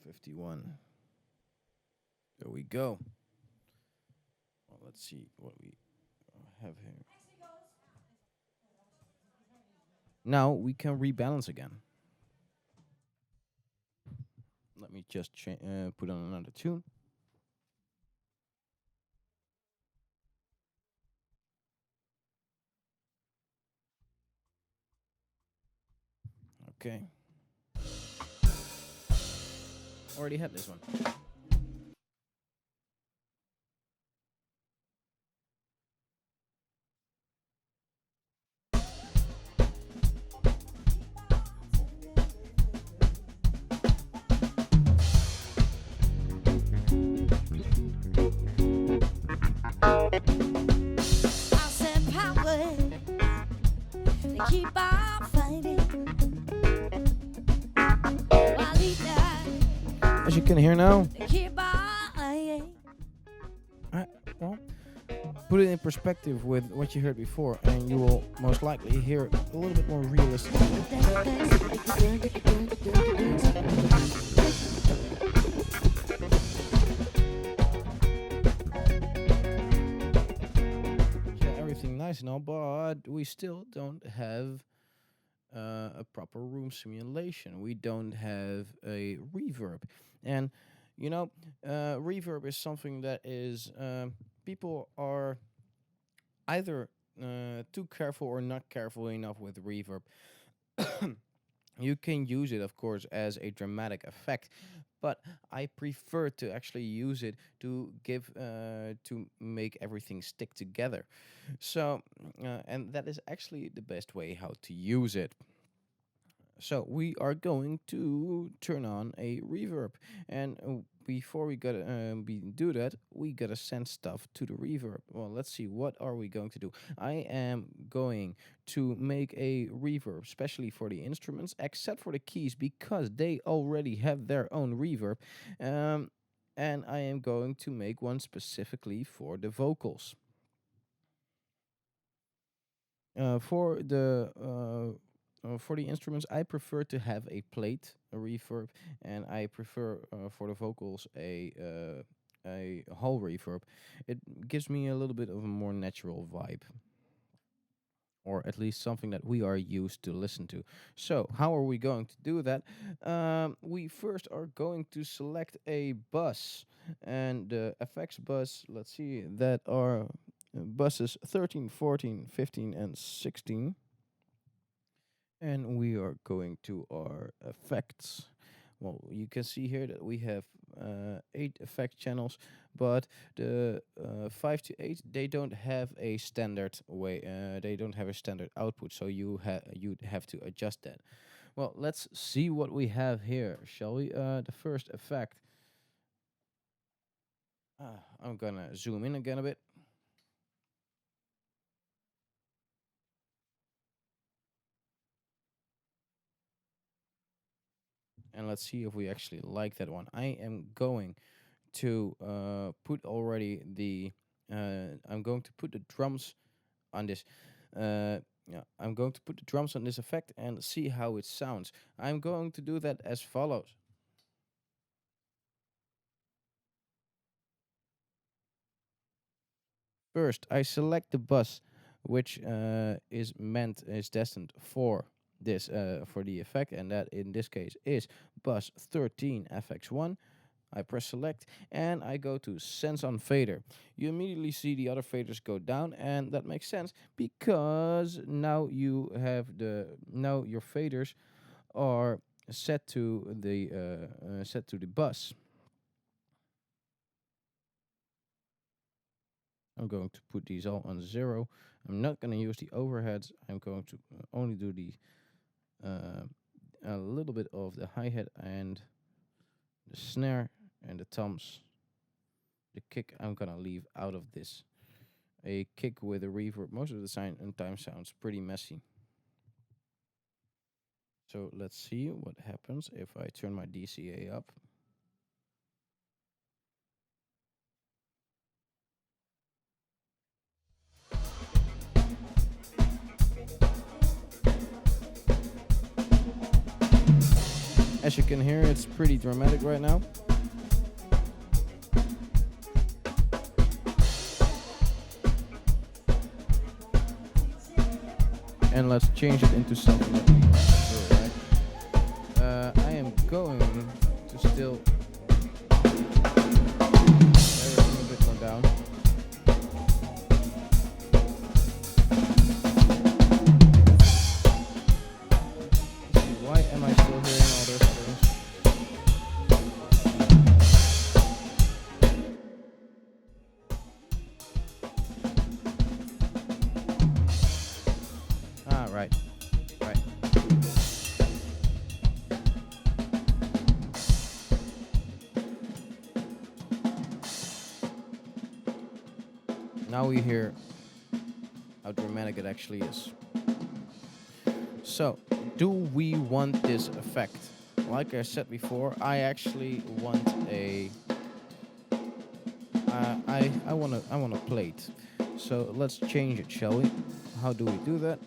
51. There we go. Well, let's see what we have here. Now we can rebalance again. Let me just put on another tune. Okay. Already had this one. Keep on fighting. As you can hear now, well, put it in perspective with what you heard before, and you will most likely hear it a little bit more realistic. Everything nice and all, but we still don't have a proper room simulation. We don't have a reverb. And, you know, reverb is something that is, people are either too careful or not careful enough with reverb. You can use it, of course, as a dramatic effect, but I prefer to actually use it to give to make everything stick together. So, and that is actually the best way how to use it. So we are going to turn on a reverb, and before we gotta do that, we gotta send stuff to the reverb. Well, let's see, what are we going to do? I am going to make a reverb, especially for the instruments, except for the keys, because they already have their own reverb. And I am going to make one specifically for the vocals. For the instruments, I prefer to have a plate, a reverb, and I prefer for the vocals a hall reverb. It gives me a little bit of a more natural vibe, or at least something that we are used to listen to. So how are we going to do that? We first are going to select a bus, and the FX bus, let's see, that are buses 13, 14, 15, and 16. And we are going to our effects. Well, you can see here that we have 8 effect channels, but the 5 to 8, they don't have a standard way. They don't have a standard output, so you'd have to adjust that. Well, let's see what we have here, shall we? The first effect. I'm gonna zoom in again a bit. And let's see if we actually like that one. I am going to put already the I'm going to put the drums on this. Yeah, I'm going to put the drums on this effect and see how it sounds. I'm going to do that as follows. First, I select the bus, which is destined for this for the effect, and that in this case is bus 13 FX1. I press select and I go to sense on fader. You immediately see the other faders go down, and that makes sense because now you have now your faders are set to the bus. I'm going to put these all on 0. I'm not going to use the overheads. I'm going to only do the a little bit of the hi-hat and the snare and the toms. The kick I'm gonna leave out of this. A kick with a reverb most of the time sounds pretty messy. So let's see what happens if I turn my DCA up. As you can hear, it's pretty dramatic right now. And let's change it into something that we prefer, right? I am going to still everything a bit more down. Let's see, why am I still hearing all those things? Ah, right. Now we hear how dramatic it actually is. So, do we want this effect? Like I said before, I actually want a I want a plate. So let's change it, shall we? How do we do that?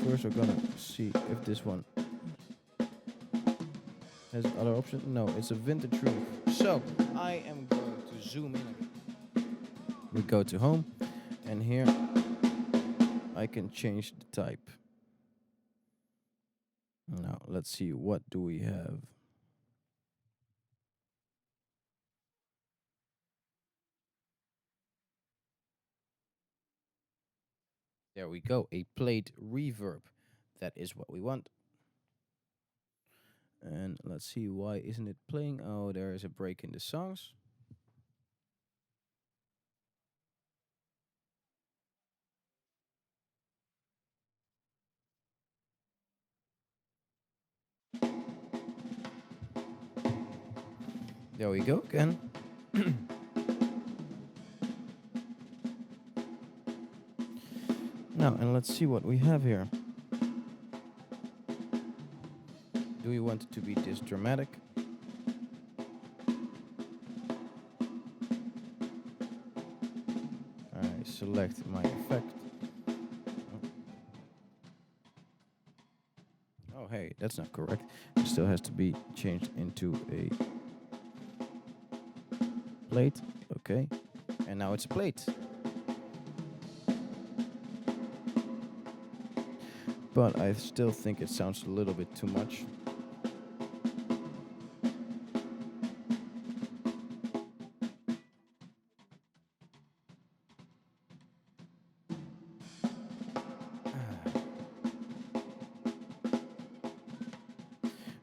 First, we're gonna see if this one has other options. No, it's a vintage room. So I am going to zoom in again. We go to home, and here I can change the type. Now let's see, what do we have? There we go, a plate reverb. That is what we want. And let's see, why isn't it playing? Oh, there is a break in the songs. There we go again. Now, and let's see what we have here. Do we want it to be this dramatic? I select my effect. Oh, hey, that's not correct. It still has to be changed into a plate. Okay. And now it's a plate. But I still think it sounds a little bit too much.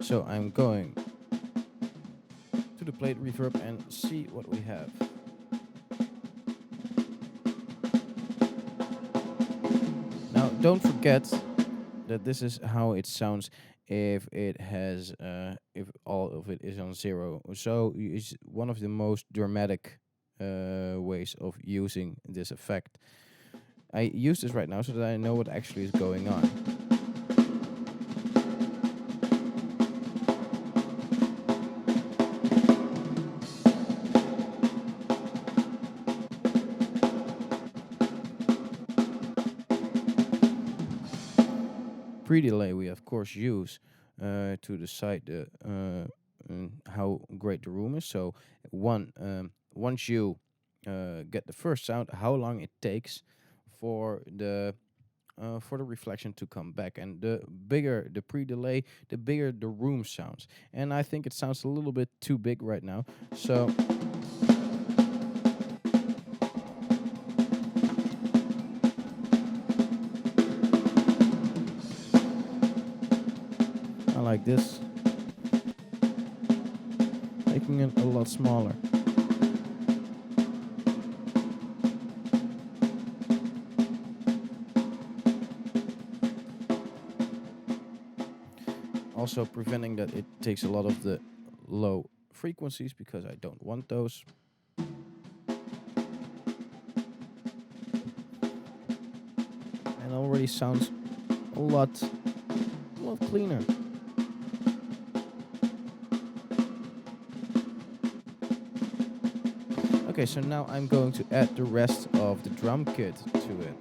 So I'm going to the plate reverb and see what we have. Now, don't forget that this is how it sounds if it has if all of it is on 0. So it's one of the most dramatic ways of using this effect. I use this right now so that I know what actually is going on. Pre-delay we of course use to decide how great the room is. So once you get the first sound, how long it takes for the reflection to come back, and the bigger the pre-delay, the bigger the room sounds. And I think it sounds a little bit too big right now. So I like this, making it a lot smaller. Also preventing that it takes a lot of the low frequencies, because I don't want those. And already sounds a lot cleaner. Okay, so now I'm going to add the rest of the drum kit to it.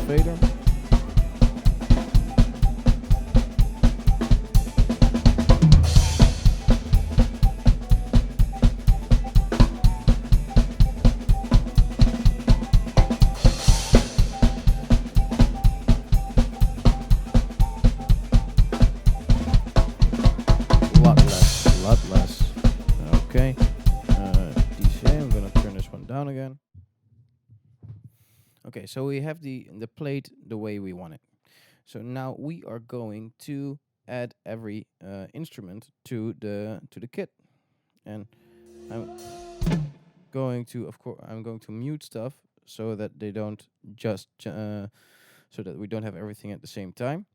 fader. Lot less. Okay. DCA, I'm gonna turn this one down again. Okay, so we have the plate the way we want it. So now we are going to add every instrument to the kit, and I'm going to, of course, I'm going to mute stuff so that they don't so that we don't have everything at the same time.